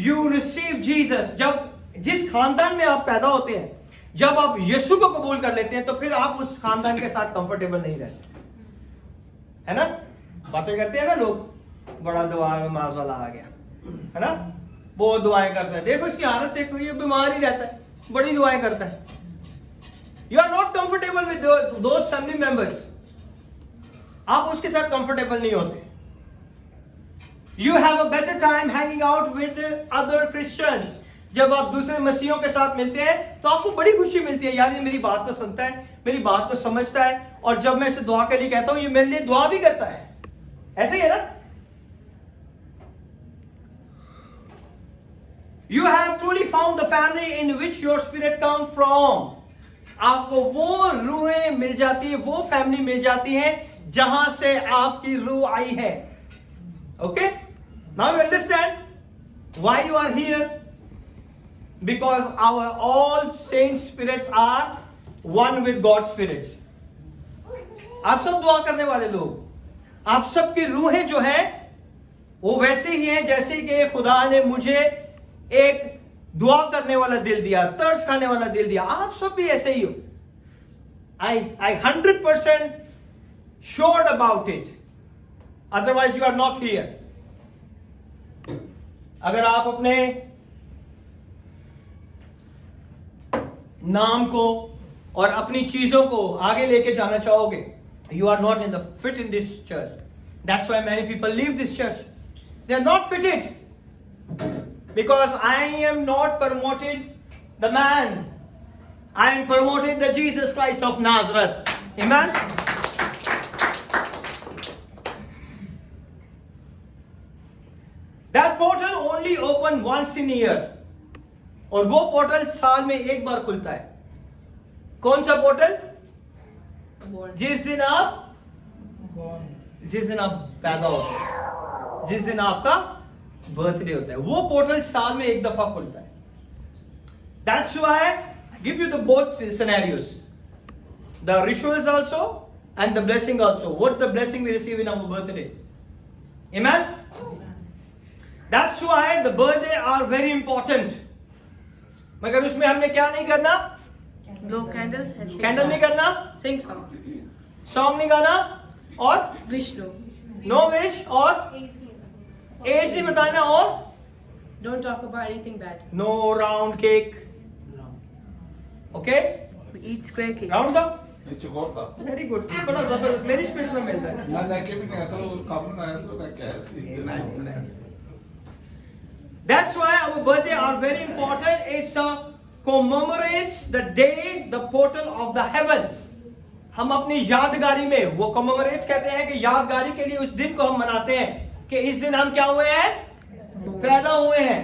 You receive Jesus. जब जिस खानदान में आप पैदा होते हैं, जब आप यीशु को कबूल कर लेते हैं, तो फिर आप उस खानदान के साथ कंफर्टेबल नहीं रहते, है ना. बातें करते हैं ना लोग, बड़ा दुआ नमाज वाला आ गया, है ना. वो दुआएं करता है, देखो इसकी हालत देखो, ये बीमार ही रहता है, बड़ी दुआएं करता है. You are not comfortable with those family members. आप उसके साथ कंफर्टेबल नहीं होते. You have a better time hanging out with other Christians. जब आप दूसरे मसीहों के साथ मिलते हैं तो आपको बड़ी खुशी मिलती है, यार ये मेरी बात को सुनता है, मेरी बात को समझता है, और जब मैं इसे दुआ के लिए कहता हूं ये मेरे लिए दुआ भी करता है. ऐसे ही है ना? You have truly found the family in which your spirit comes from. आपको वो रूहें मिल जाती है, वो फैमिली मिल जाती है जहां से आपकी रूह आई है. Okay? Now you understand why you are here? Because our all saint spirits are one with God's spirits. आप सब दुआ करने वाले लोग, आप सबकी रूहें जो है वो वैसे ही हैं जैसे कि खुदा ने मुझे एक दुआ करने वाला दिल दिया, तरस खाने वाला दिल दिया. आप सब भी ऐसे ही हो. I 100% sure about it. Otherwise you are not here. अगर आप अपने नाम को और अपनी चीजों को आगे लेके जाना चाहोगे, you are not fit in this church. That's why many people leave this church. They are not fitted. Because I am not promoted the man. I am promoted the Jesus Christ of Nazareth. Amen? That portal only open once in a year. और वो portal साल में एक बार खुलता है. कौन सा portal? जिस दिन आप पैदा होते हैं, जिस दिन आपका बर्थडे होता है, वो पोर्टल साल में एक दफा खुलता है. That's why I give you the both scenarios, the rituals also and the blessing also. What the blessing we receive in our birthdays. Amen? That's why the birthday are very important. मगर उसमें हमने क्या नहीं करना? Blow candle. Candle नहीं करना, Sing song. Song नहीं गाना, और Vishnu. नो विश, और एज नहीं बताना, और Don't talk about anything bad. No round cake. Okay, We eat square cake. Round का नहीं चुकोर था वेरी गुड, बड़ा जबरदस्त, मेरी स्पीच में मिलता है. ना के भी नहीं ऐसा लोग काबू ना ऐसा लोग क्या है. That's why our birthday are very important. It commemorates the day, the portal of the heaven. हम अपनी यादगारी में, वो commemorate कहते हैं कि यादगारी के लिए उस दिन को हम मनाते हैं कि इस दिन हम क्या हुए हैं? पैदा हुए हैं.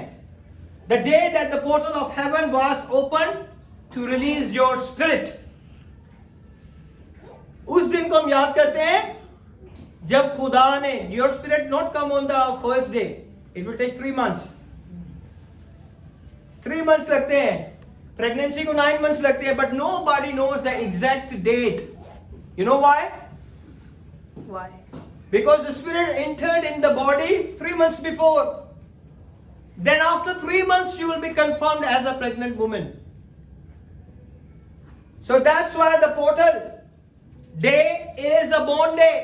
The day that the portal of heaven was opened to release your spirit. उस दिन को हम याद करते हैं जब खुदा ने, your spirit not come on the first day. It will take 3 months. 3 months लगते हैं. Pregnancy को 9 months लगते हैं, but nobody knows the exact date. You know why? Why? Because the spirit entered in the body 3 months before. Then after 3 months you will be confirmed as a pregnant woman. So that's why the portal day is a born day.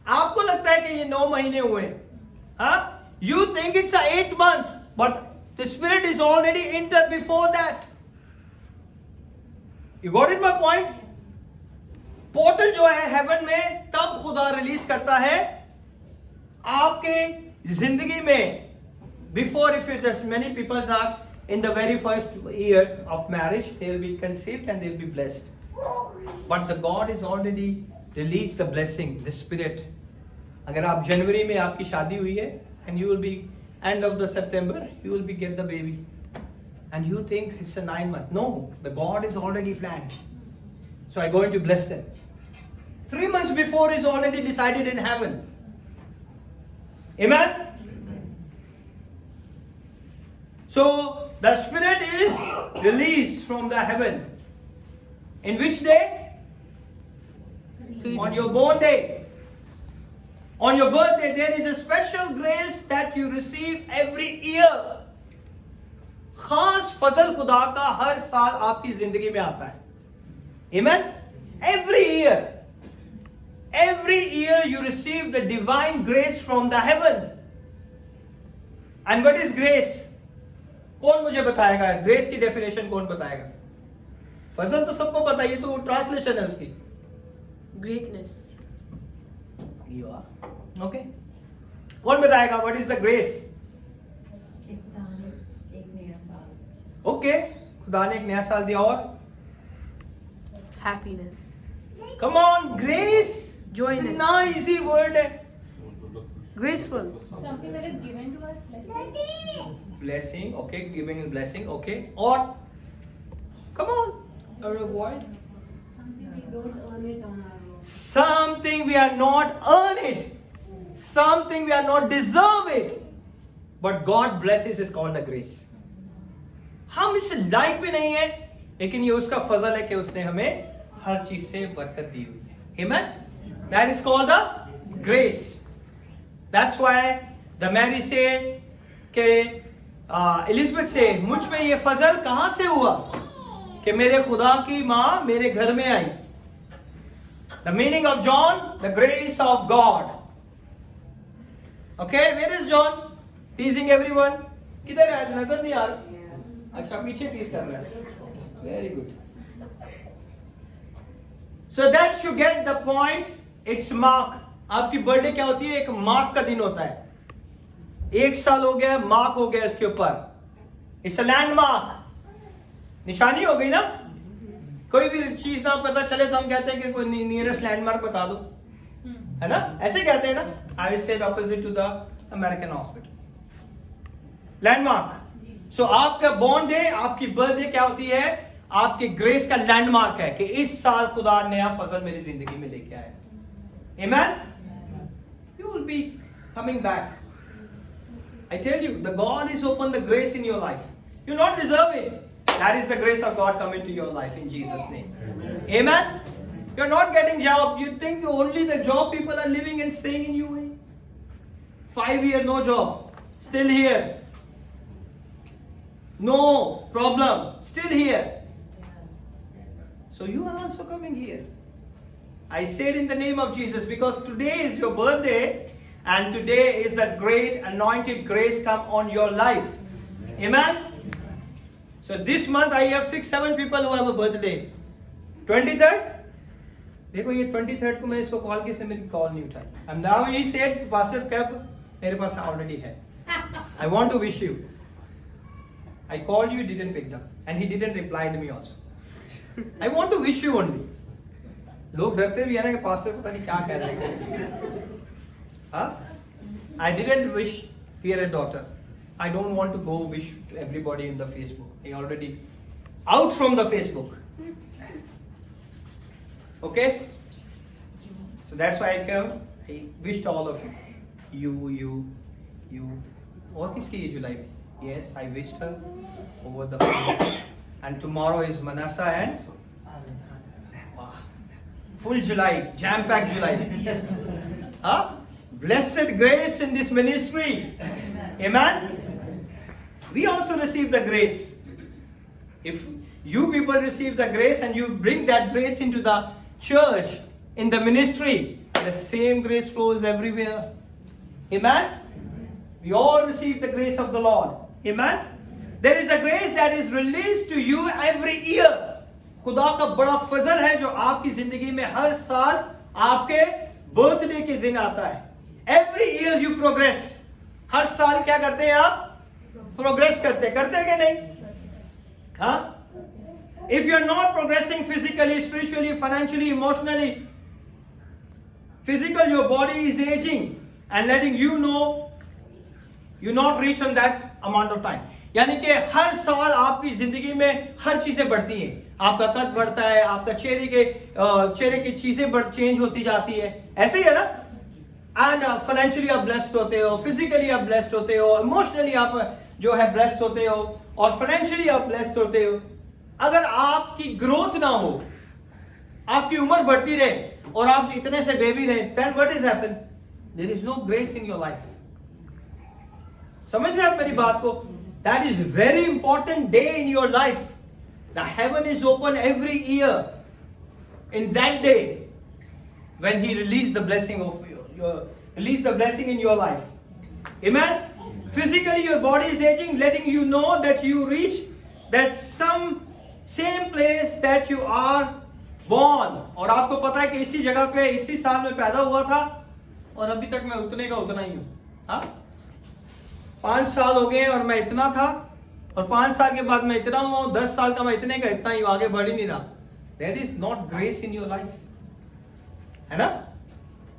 आपको लगता है कि ये 9 महीने हुए, हाँ? You think it's a 8th month, but the spirit is already entered before that. You got it my point? Portal जो है हेवन में तब खुदा रिलीज करता है आपके जिंदगी में. Before, if it is many peoples are in the very first year of marriage, they will be conceived and they will be blessed. But the God is already released the blessing, the spirit. अगर आप जनवरी में आपकी शादी हुई है and you will be end of the September, you will be get the baby, and you think it's a 9 month. No, the God is already planned. So I'm going to bless them. 3 months before is already decided in heaven. Amen. So the spirit is released from the heaven. In which day? On your born day. On your birthday, there is a special grace that you receive every year. खास फजल खुदा का हर साल आपकी जिंदगी में आता है. Amen? Every year. Every year you receive the divine grace from the heaven. And what is grace? कौन मुझे बताएगा? ग्रेस की डेफिनेशन कौन बताएगा? फजल तो सबको पता है, ये तो ट्रांसलेशन है उसकी. Greatness. You are. Okay. कौन बताएगा व्हाट इज द ग्रेस? कि खुदा ने एक नया साल ओके, खुदा ने एक नया साल दिया और Happiness. Come on, grace Joyness. इतना इजी वर्ड है. Graceful. Something that is given to us, blessing. Blessing, okay, giving is blessing, okay, और come on, A reward. something we don't earn it on our own. something we are not earn it, something we are not deserve it, but God blesses is called the grace. हम इसे लायक भी नहीं है, लेकिन ये उसका फजल है कि उसने हमें हर चीज से बरकत दी हुई है. Amen? That is called the grace. That's why the Mary said कि एलिजाबेथ से मुझ पे ये फजल कहां से हुआ कि मेरे खुदा की मां मेरे घर में आई. The meaning of John, the grace of God. Okay, where is John? Teasing everyone. किधर है आज? नजर नहीं आ रहा. अच्छा, पीछे टीज कर रहा है. Very good. So that you get the point. It's mark. आपकी बर्थडे क्या होती है? एक मार्क का दिन होता है. 1 साल हो गया, मार्क हो गया इसके ऊपर. It's a landmark. निशानी हो गई ना. कोई भी चीज ना पता चले तो हम कहते हैं कि कोई नियरेस्ट लैंडमार्क बता दो, है ना? ऐसे कहते हैं ना. I will say opposite to the American hospital. Landmark. So आपका बॉर्न डे, आपकी बर्थडे क्या होती है? आपके ग्रेस का लैंडमार्क है कि इस साल खुदा नया फजल मेरी जिंदगी में लेके आया. Amen? You will be coming back. I tell you, the God is open the grace in your life. You not deserve it. That is the grace of God coming to your life in Jesus' name. Amen? You're not getting job. You think only the job people are living and staying in UAE. 5 years no job. Still here. No problem. Still here. So you are also coming here. I said in the name of Jesus because today is your birthday and today is that great anointed grace come on your life. Amen? So this month I have 6-7 people who have a birthday. 23rd? देखो ये 23rd को मैं इसको call किसने मेरी call नहीं उठाई. And now he said, Pastor कब? मेरे पास ऑलरेडी है. I want to wish you. I called you, didn't pick up, and he didn't reply to me also. I want to wish you only. लोग डरते भी है ना कि पास्टर पता नहीं क्या कह रहे हैं. हाँ? I didn't wish here a daughter. I don't want to go wish everybody in the Facebook. I already out from the Facebook. Okay? So that's why I came. I wished all of you. You. और किसकी ये जुलाई में? Yes, I wished her over the phone. And tomorrow is Manasa and full July, jam-packed July. Huh? Blessed grace in this ministry. Amen? We also receive the grace. If you people receive the grace and you bring that grace into the church, in the ministry, the same grace flows everywhere. Amen? We all receive the grace of the Lord. Amen? There is a grace that is released to you every year. खुदा का बड़ा फजल है जो आपकी जिंदगी में हर साल आपके बर्थडे के दिन आता है. Every year you progress. हर साल क्या करते हैं आप? प्रोग्रेस करते हैं कि नहीं? हाँ? If you are not progressing physically, spiritually, financially, emotionally, physical, your body is aging and letting you know you not reach on that amount of time. यानी कि हर साल आपकी जिंदगी में हर चीजें बढ़ती हैं. आपका कद बढ़ता है, आपका चेहरे की चीजें चेंज होती जाती है. ऐसे ही है ना? एंड फाइनेंशियली आप ब्लेस्ड होते हो, फिजिकली आप ब्लेस्ड होते हो, इमोशनली आप जो है ब्लेस्ड होते हो, और फाइनेंशियली आप ब्लेस्ड होते हो. अगर आपकी ग्रोथ ना हो, आपकी उम्र बढ़ती रहे और आप इतने से बेबी रहे, then what is happen? There is no grace in your life. समझ रहे आप मेरी बात को? That is very important day in your life. The heaven is open every year. In that day, when He released the blessing of release the blessing in your life. Amen. Physically, your body is aging, letting you know that you reach that same place that you are born. और आपको पता है कि इसी जगह पे इसी साल में पैदा हुआ था और अभी तक मैं उतने का उतना ही हूँ. हाँ, 5 साल हो गए और मैं इतना था, और 5 साल के बाद मैं इतना हुआ, 10 साल का मैं इतने का इतना ही, आगे बढ़ ही नहीं रहा. That is not grace in your life. है ना?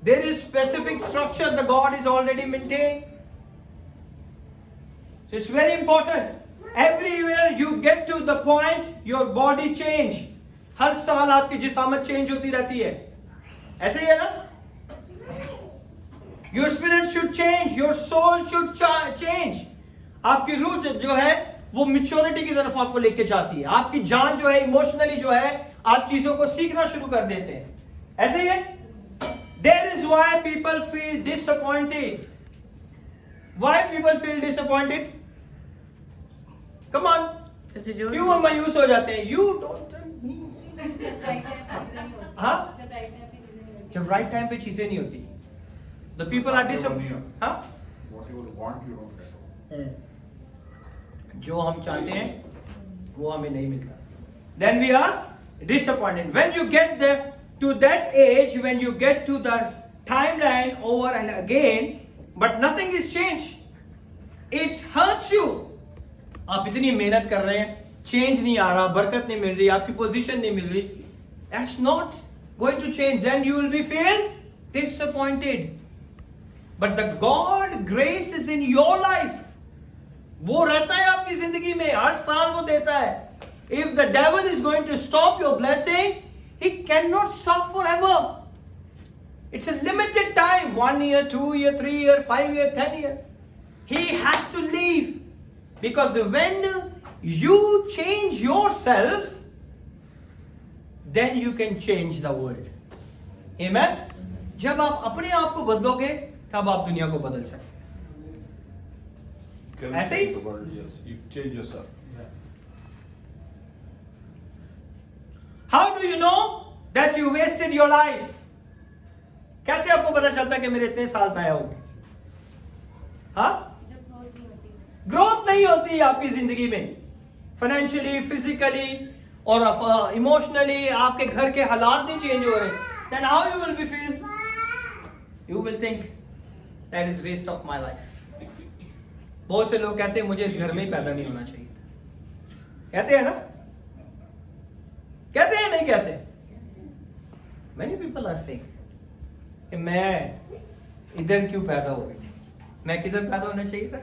There is specific structure the God is already maintained. So it's very important. Everywhere you get to the point, your body change. हर साल आपकी जिस्मात चेंज होती रहती है. ऐसे ही है ना? Your spirit should change. Your soul should change. आपकी रूह जो है वो मैच्योरिटी की तरफ आपको लेके जाती है. आपकी जान जो है इमोशनली जो है आप चीजों को सीखना शुरू कर देते हैं. ऐसे ही है. There is why people feel disappointed. Why people feel disappointed? Come on. क्यों हम मायूस हो जाते हैं? You don't tell me. हाँ? जब राइट टाइम पे चीजें नहीं होती. The people are disappointed. हाँ? Whatever you want, you don't get. जो हम चाहते हैं वो हमें नहीं मिलता. Then we are disappointed. When you get to that age, when you get to the timeline over and again, but nothing is changed. It hurts you. आप इतनी मेहनत कर रहे हैं, चेंज नहीं आ रहा, बरकत नहीं मिल रही, आपकी पोजीशन नहीं मिल रही. That's not going to change. Then you will be feel disappointed. But the God grace is in your life. वो रहता है आपकी जिंदगी में, हर साल वो देता है. If the devil is going to stop your blessing, he cannot stop forever. It's a limited time, 1 year, 2 year, 3 year, 5 year, 10 year. He has to leave. Because when you change yourself, then you can change the world. Amen? जब आप अपने आप को बदलोगे, तब आप दुनिया को बदल सकते हैं. ऐसे ही? Yes, you change yourself. How do you know that you wasted your life? कैसे आपको पता चलता कि मेरे इतने साल जाया हो गए? हाँ? ग्रोथ नहीं होती आपकी जिंदगी में, फाइनेंशियली, फिजिकली और इमोशनली. आपके घर के हालात नहीं चेंज हो रहे. Then how you will be feel? You will think that is waste of my life. बहुत से लोग कहते हैं मुझे इस घर में ही पैदा नहीं होना चाहिए था. कहते हैं ना? कहते हैं नहीं कहते? Many people are saying कि मैं इधर क्यों पैदा हो गई थी, मैं किधर पैदा होना चाहिए था?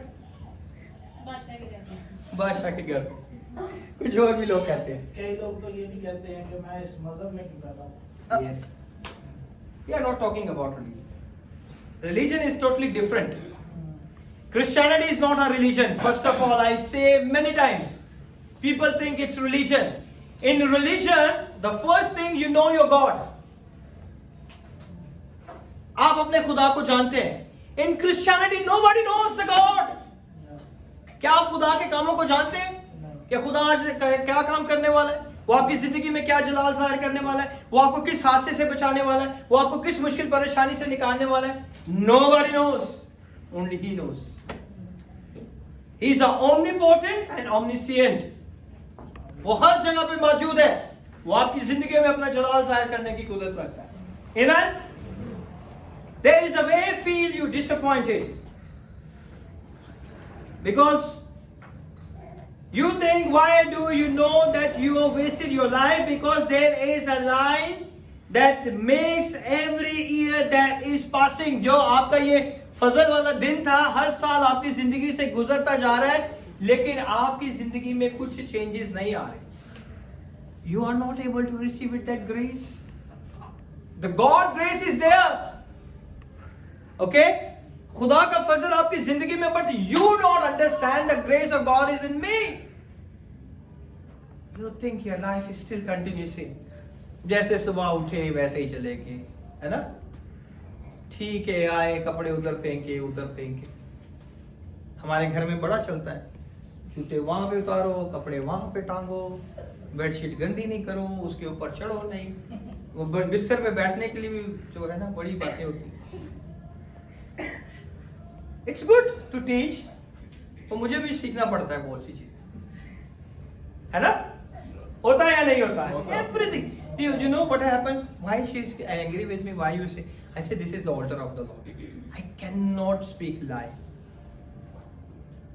बादशाह के घर. कुछ और भी लोग कहते हैं. कई लोग तो ये भी कहते हैं कि मैं इस मजहब में क्यों पैदा हूँ. Yes. We are not talking about religion. Religion is totally different. Christianity is not a religion. First of all, I say many times, people think it's religion. In religion, the first thing you know your God. आप अपने खुदा को जानते हैं. In Christianity, nobody knows the God. क्या आप खुदा के कामों को जानते हैं? कि खुदा आज क्या काम करने वाला है? वो आपकी जिंदगी में क्या जलाल ज़ाहिर करने वाला है? वो आपको किस हादसे से बचाने वाला है? वो आपको किस मुश्किल परेशानी से निकालने वाला है? Nobody knows. Only He knows. He is omnipotent and omniscient. वो हर जगह पे मौजूद है. वो आपकी जिंदगी में अपना जलाल ज़ाहिर करने की कुदरत रखता है. Amen? There is a way feel you disappointed. Because you think, why do you know that you have wasted your life? Because there is a line that makes every year that is passing. जो आपका ये फजल वाला दिन था, हर साल आपकी जिंदगी से गुजरता जा रहा है, लेकिन आपकी जिंदगी में कुछ चेंजेस नहीं आ रहे. You are not able to receive it, that grace. The God grace is there. Okay? खुदा का फजल आपकी जिंदगी में, but you don't understand the grace of God is in me. You think your life is still continuing. जैसे सुबह उठे वैसे ही चले गए, है ना? ठीक है, आए कपड़े उधर फेंके उधर फेंके. हमारे घर में बड़ा चलता है, जूते वहां पे उतारो, कपड़े वहां पे टांगो, बेडशीट गंदी नहीं करो, उसके ऊपर चढ़ो नहीं. वो बिस्तर पे बैठने के लिए भी जो है ना बड़ी बातें होती. It's good to teach. तो मुझे भी सीखना पड़ता है बहुत सी चीजें, है ना? होता है या नहीं होता है? Everything. You know what happened? Why she is angry with me? Why you say? I said, this is the altar of the Lord. I cannot speak lie.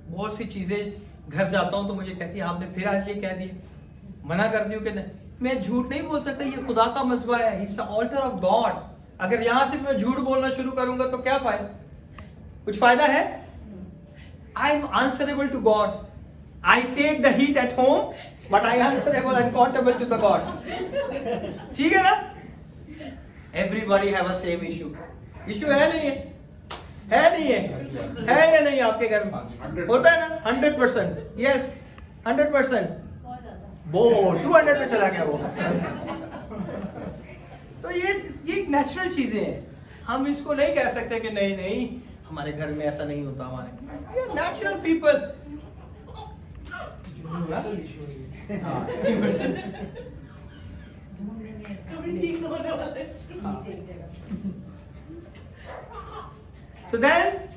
बहुत सी चीजें घर जाता हूँ तो मुझे कहती है आपने फिर आज ये कह दिया, मना करती हूँ कि नहीं, मैं झूठ नहीं बोल सकता, ये खुदा का मसबा है, इट्स ऑल्टर ऑफ गॉड. अगर यहाँ से मैं झूठ बोलना शुरू करूंगा तो क्या फायदा, कुछ फायदा है? I am answerable to God. I take the heat at home, but I answerable and accountable to the God. ठीक है ना? Everybody have a same issue. Issue है नहीं है? है नहीं है? है या नहीं आपके घर में? होता है ना? 100%. Yes, 100%. वो 200 पे चला गया वो. तो ये नेचुरल चीजें हैं. हम इसको नहीं कह सकते कि नहीं नहीं हमारे घर में ऐसा नहीं होता. हमारे natural people. So then,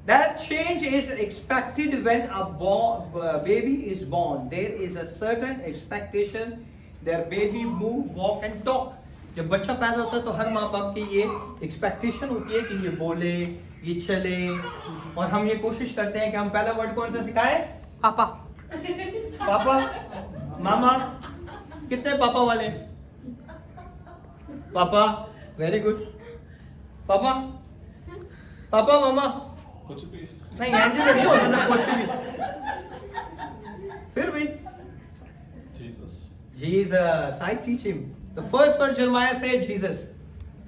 that change is expected when a baby is born. There is a certain expectation. Their baby move, walk and talk. जब बच्चा पैदा होता है तो हर माँ बाप की ये एक्सपेक्टेशन होती है कि ये बोले, ये चले, और हम ये कोशिश करते हैं कि हम पहला वर्ड कौन सा सिखाएं? पापा. पापा, मामा. कितने पापा वाले? पापा, वेरी गुड. पापा, पापा, मामा. कुछ भी नहीं एंजल नहीं होता ना कुछ भी. फिर भी Jesus, I teach him. The first word Jeremiah said Jesus.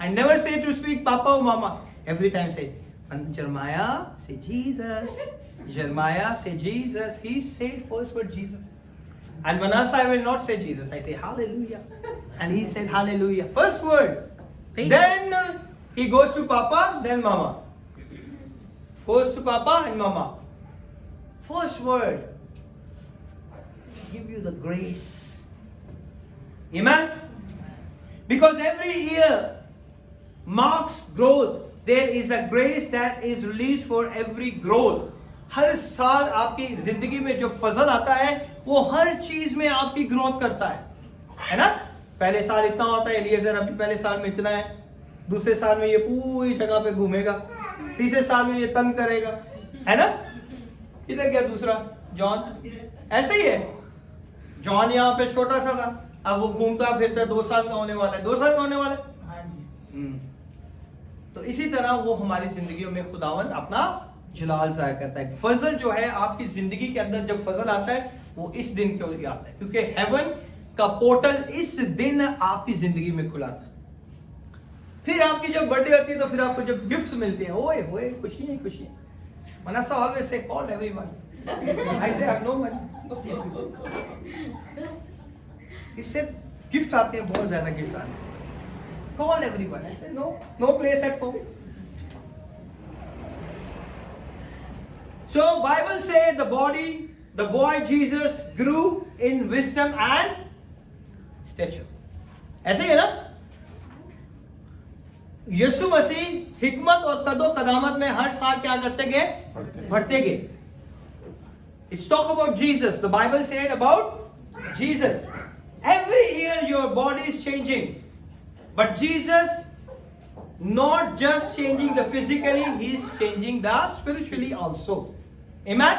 I never say to speak Papa or Mama. Every time say, and Jeremiah say Jesus. Jeremiah say Jesus. He said first word Jesus. And Manasseh I will not say Jesus. I say Hallelujah. And he said Hallelujah. First word. Then he goes to Papa, then Mama. Goes to Papa and Mama. First word. Give you the grace. Amen? Because every year marks growth. There is a grace that is released for every growth. हर साल आपकी जिंदगी में जो फजल आता है वो हर चीज में आपकी ग्रोथ करता है ना? पहले साल इतना होता है, एलिएजर अभी पहले साल में इतना है, दूसरे साल में ये पूरी जगह पे घूमेगा, तीसरे साल में ये तंग करेगा, है ना? किधर गया दूसरा जॉन? ऐसे ही है. जॉन यहाँ पे छोटा सा था, अब वो घूमता फिरता 2 साल का होने वाला है. 2 साल का होने वाला है. तो इसी तरह वो हमारी जिंदगियों में खुदावंद अपना जलाल जाहिर करता है. फजल जो है आपकी जिंदगी के अंदर जब फजल आता है वो इस दिन के लिए आता है, क्योंकि हेवन का पोर्टल इस दिन आपकी जिंदगी में खुला था. फिर आपकी जब बर्थडे होती है तो फिर आपको जब गिफ्ट्स मिलते हैं, ओए होए खुशी है खुशी है. Manasseh always say call everyone. I say I have no money. इससे गिफ्ट आते हैं, बहुत ज्यादा गिफ्ट आते हैं. Call everyone. I say no place at home. So Bible says the boy Jesus grew in wisdom and stature. ऐसे ही है ना? यीशु मसीह हिकमत और कदो कदामत में हर साल क्या करते गए? बढ़ते गए. It's talk about Jesus. The Bible said about Jesus. Every year your body is changing. But Jesus not just changing the physically, he is changing the spiritually also. Amen?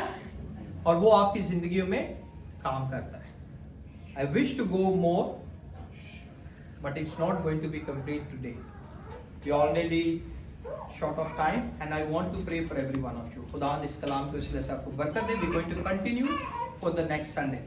और वो आपकी जिंदगियों में काम करता है. I wish to go more, but it's not going to be complete today. We are already short of time, and I want to pray for every one of you. खुदा इस कलाम को इस तरह से आपको बरकत दे. We're going to continue for the next Sunday.